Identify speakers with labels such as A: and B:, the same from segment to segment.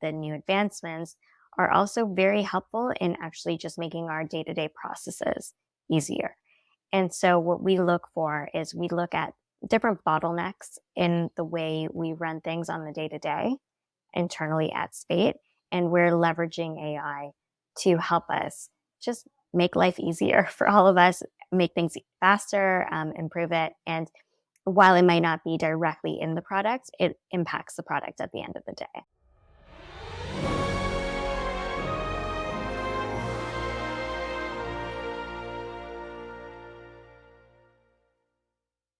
A: the new advancements are also very helpful in actually just making our day-to-day processes easier. And so what we look for is we look at different bottlenecks in the way we run things on the day-to-day internally at Spate, and we're leveraging AI to help us just make life easier for all of us, make things faster, improve it. And while it might not be directly in the product, it impacts the product at the end of the day.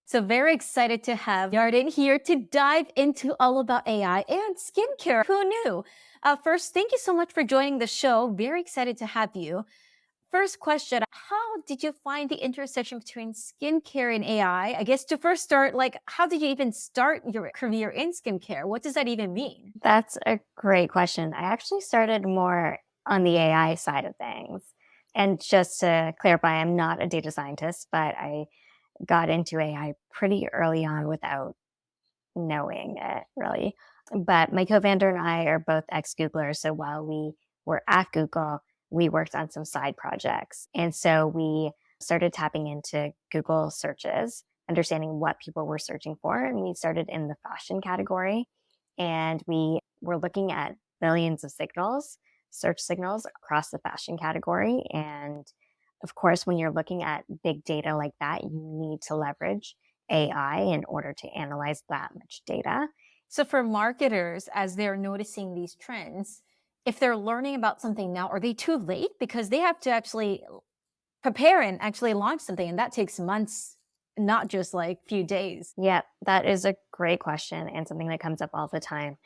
B: So very excited to have Yarden here to dive into all about AI and skincare. Who knew? First, thank you so much for joining the show. Very excited to have you. First question, how did you find the intersection between skincare and AI? I guess to first start, how did you even start your career in skincare? What does that even mean?
A: That's a great question. I actually started more on the AI side of things. And just to clarify, I'm not a data scientist, but I got into AI pretty early on without knowing it, really. But my co-founder and I are both ex-Googlers. So while we were at Google, we worked on some side projects. And so we started tapping into Google searches, understanding what people were searching for. And we started in the fashion category. And we were looking at millions of signals, search signals across the fashion category. And of course, when you're looking at big data like that, you need to leverage AI in order to analyze that much data.
B: So for marketers, as they're noticing these trends, if they're learning about something now, are they too late? Because they have to actually prepare and actually launch something, and that takes months, not just like few days.
A: Yeah, that is a great question and something that comes up all the time.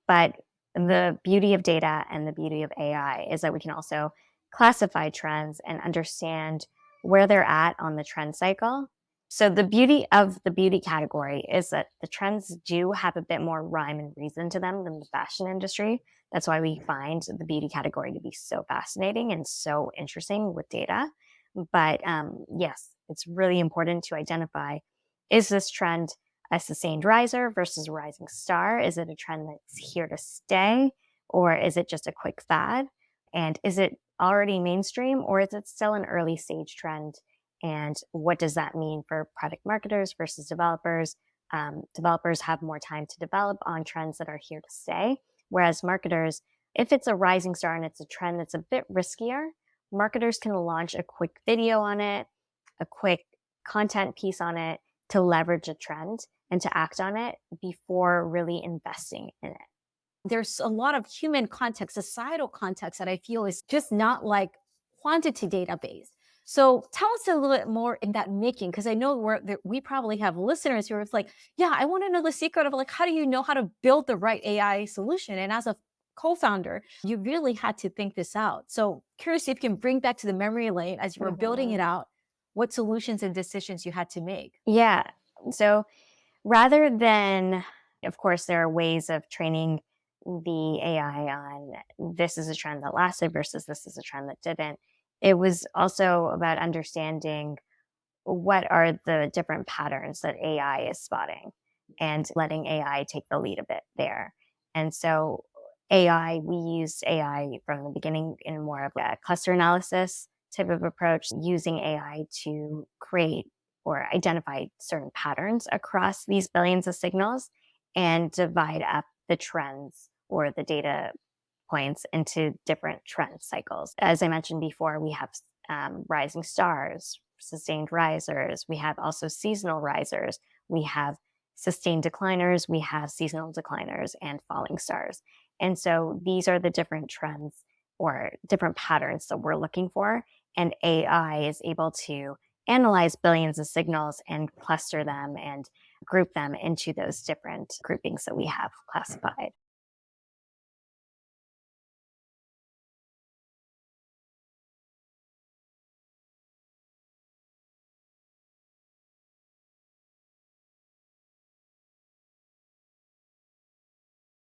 A: But the beauty of data and the beauty of AI is that we can also classify trends and understand where they're at on the trend cycle. So the beauty of the beauty category is that the trends do have a bit more rhyme and reason to them than the fashion industry. That's why we find the beauty category to be so fascinating and so interesting with data. But yes, it's really important to identify, is this trend a sustained riser versus a rising star? Is it a trend that's here to stay, or is it just a quick fad? And is it already mainstream, or is it still an early stage trend? And what does that mean for product marketers versus developers? Developers have more time to develop on trends that are here to stay, whereas marketers, if it's a rising star and it's a trend that's a bit riskier, marketers can launch a quick video on it, a quick content piece on it to leverage a trend and to act on it before really investing in it.
B: There's a lot of human context, societal context that I feel is just not like quantity database. So tell us a little bit more in that making, because I know we probably have listeners who are like, yeah, I want to know the secret of how do you know how to build the right AI solution? And as a co-founder, you really had to think this out. So curious if you can bring back to the memory lane as you were building it out, what solutions and decisions you had to make.
A: Yeah. So rather than, of course, there are ways of training the AI on this is a trend that lasted versus this is a trend that didn't. It was also about understanding what are the different patterns that AI is spotting and letting AI take the lead a bit there. And so we used AI from the beginning in more of a cluster analysis type of approach, using AI to create or identify certain patterns across these billions of signals and divide up the trends or the data points into different trend cycles. As I mentioned before, we have rising stars, sustained risers. We have also seasonal risers. We have sustained decliners. We have seasonal decliners and falling stars. And so these are the different trends or different patterns that we're looking for. And AI is able to analyze billions of signals and cluster them and group them into those different groupings that we have classified.